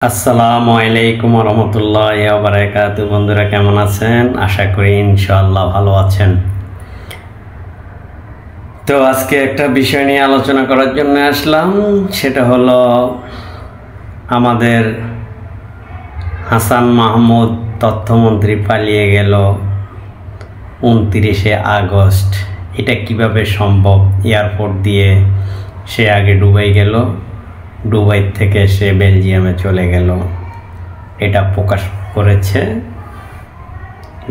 আসসালামু আলাইকুম ওয়া রাহমাতুল্লাহি ওয়া বারাকাতুহু। বন্ধুরা কেমন আছেন? আশা করি ইনশাআল্লাহ ভালো আছেন। তো আজকে একটা বিষয় নিয়ে আলোচনা করার জন্য আসলাম, সেটা হলো আমাদের হাসান মাহমুদ তথ্যমন্ত্রী পালিয়ে গেল 29শে আগস্ট। এটা কিভাবে সম্ভব? এয়ারপোর্ট দিয়ে সে আগে দুবাই গেল, দুবাই থেকে সে বেলজিয়ামে চলে গেল। এটা প্রকাশ করেছে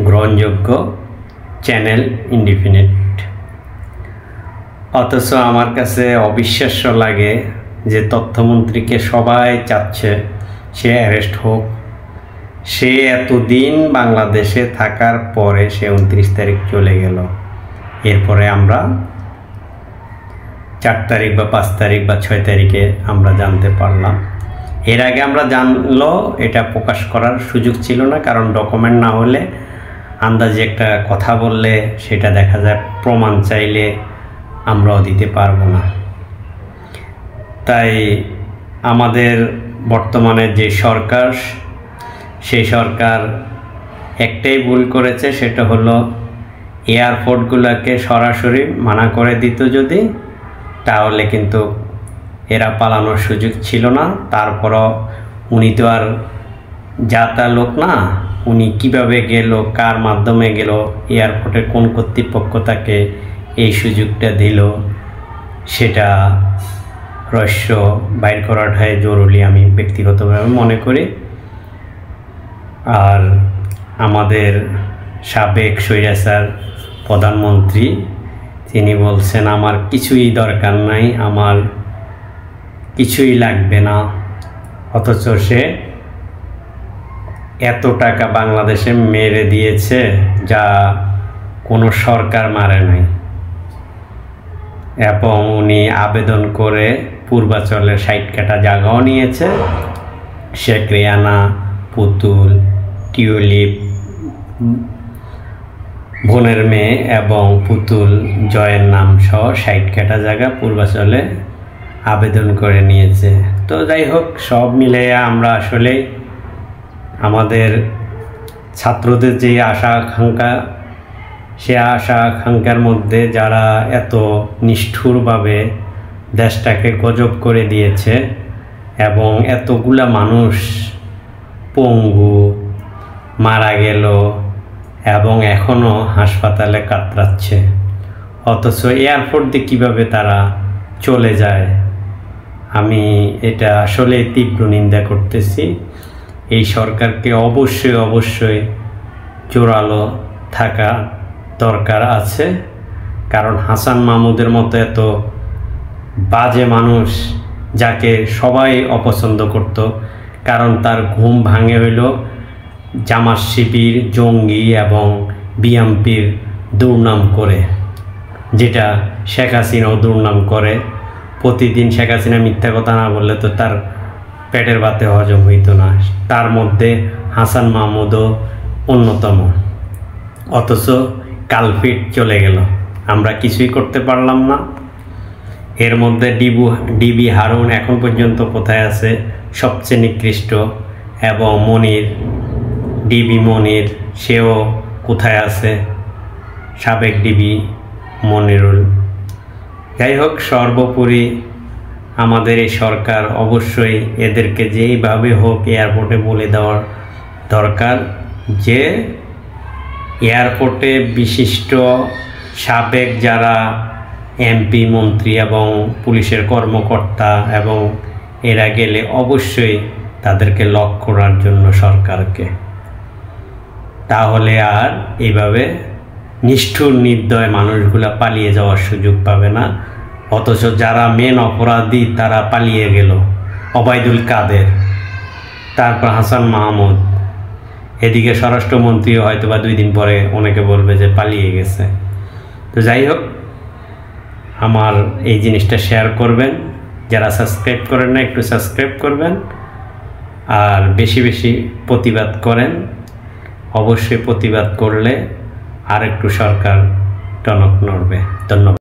গ্রহণযোগ্য চ্যানেল ইন্ডিপেন্ডেন্ট। অথচ আমার কাছে অবিশ্বাস্য লাগে যে তথ্যমন্ত্রীকে সবাই চাচ্ছে সে অ্যারেস্ট হোক। সে এতদিন বাংলাদেশে থাকার পরে সে 29 তারিখ চলে গেল। এরপরে আমরা 4 তারিখ বা 5 তারিখ বা 6 তারিখে আমরা জানতে পারলাম। এর আগে আমরা জানলো এটা প্রকাশ করার সুযোগ ছিল না, কারণ ডকুমেন্ট না হলে আন্দাজে একটা কথা বললে সেটা দেখা যায় প্রমাণ চাইলে আমরাও দিতে পারবো না। তাই আমাদের বর্তমানে যে সরকার, সেই সরকার একটাই ভুল করেছে, সেটা হলো এয়ারপোর্টগুলোকে সরাসরি মানা করে দিত যদি, তাহলে কিন্তু এরা পালানোর সুযোগ ছিল না। তারপরও উনি তো আর যাতা লোক না, উনি কিভাবে গেল, কার মাধ্যমে গেল, এয়ারপোর্টের কোন কর্তৃপক্ষ তাকে এই সুযোগটা দিল, সেটা রহস্য বাইর করাটাই জরুরি আমি ব্যক্তিগতভাবে মনে করি। আর আমাদের সাবেক স্বৈরাচার প্রধানমন্ত্রী তিনি বলছেন আমার কিছুই দরকার নাই, আমার কিছুই লাগবে না। অথচ সে এত টাকা বাংলাদেশে মেরে দিয়েছে যা কোনো সরকার মারে নাই। এবং উনি আবেদন করে পূর্বাচলের 60 কাঠা জায়গাও নিয়েছে। শেখ রেহানা, পুতুল, টিউলিপ, বোনের মেয়ে এবং পুতুল জয়ের নাম সহ 60 কাঠা জায়গা পূর্বাচলে আবেদন করে নিয়েছে। তো যাই হোক, সব মিলে আমরা আসলে আমাদের ছাত্রদের যে আশা আকাঙ্ক্ষা, সে আশা আকাঙ্ক্ষার মধ্যে যারা এত নিষ্ঠুরভাবে দেশটাকে গজব করে দিয়েছে এবং এতগুলা মানুষ পঙ্গু মারা গেল এবং এখনও হাসপাতালে কাতরাচ্ছে, অথচ এয়ারপোর্ট দিয়ে কীভাবে তারা চলে যায়, আমি এটা আসলে তীব্র নিন্দা করতেছি। এই সরকারকে অবশ্যই জোরালো থাকা দরকার আছে, কারণ হাসান মাহমুদের মতো এত বাজে মানুষ, যাকে সবাই অপছন্দ করত, কারণ তার ঘুম ভাঙে হইল জামাত শিবির, জঙ্গি এবং বিএনপির দুর্নাম করে, যেটা শেখ হাসিনাও দুর্নাম করে। প্রতিদিন শেখ হাসিনা মিথ্যা কথা না বললে তো তার পেটের ভাতে হজম হইত না, তার মধ্যে হাসান মাহমুদও অন্যতম। অথচ কালপিট চলে গেল, আমরা কিছুই করতে পারলাম না। এর মধ্যে ডিবি হারুন এখন পর্যন্ত কোথায় আছে? সবচেয়ে নিকৃষ্ট। এবং মনির, ডিবি মনির, সেও কোথায় আছে? সাবেক ডিবি মনিরুল। যাই হোক, সর্বোপরি আমাদের এই সরকার অবশ্যই এদেরকে যেইভাবে হোক এয়ারপোর্টে বলে দেওয়ার দরকার যে এয়ারপোর্টে বিশিষ্ট সাবেক যারা এমপি, মন্ত্রী এবং পুলিশের কর্মকর্তা এবং এরা গেলে অবশ্যই তাদেরকে লক করার জন্য সরকারকে, তাহলে আর এইভাবে নিষ্ঠুর নির্দয় মানুষগুলা পালিয়ে যাওয়ার সুযোগ পাবে না। অথচ যারা মেন অপরাধী তারা পালিয়ে গেল, ওবায়দুল কাদের, তারপর হাসান মাহমুদ, এদিকে স্বরাষ্ট্রমন্ত্রীও হয়তো বা 2 দিন পরে অনেকে বলবে যে পালিয়ে গেছে। তো যাই হোক, আমার এই জিনিসটা শেয়ার করবেন, যারা সাবস্ক্রাইব করেন না একটু সাবস্ক্রাইব করবেন, আর বেশি বেশি প্রতিবাদ করেন। অবশ্যই প্রতিবাদ করলে আর একটু সরকার টনক নড়বে। ধন্যবাদ।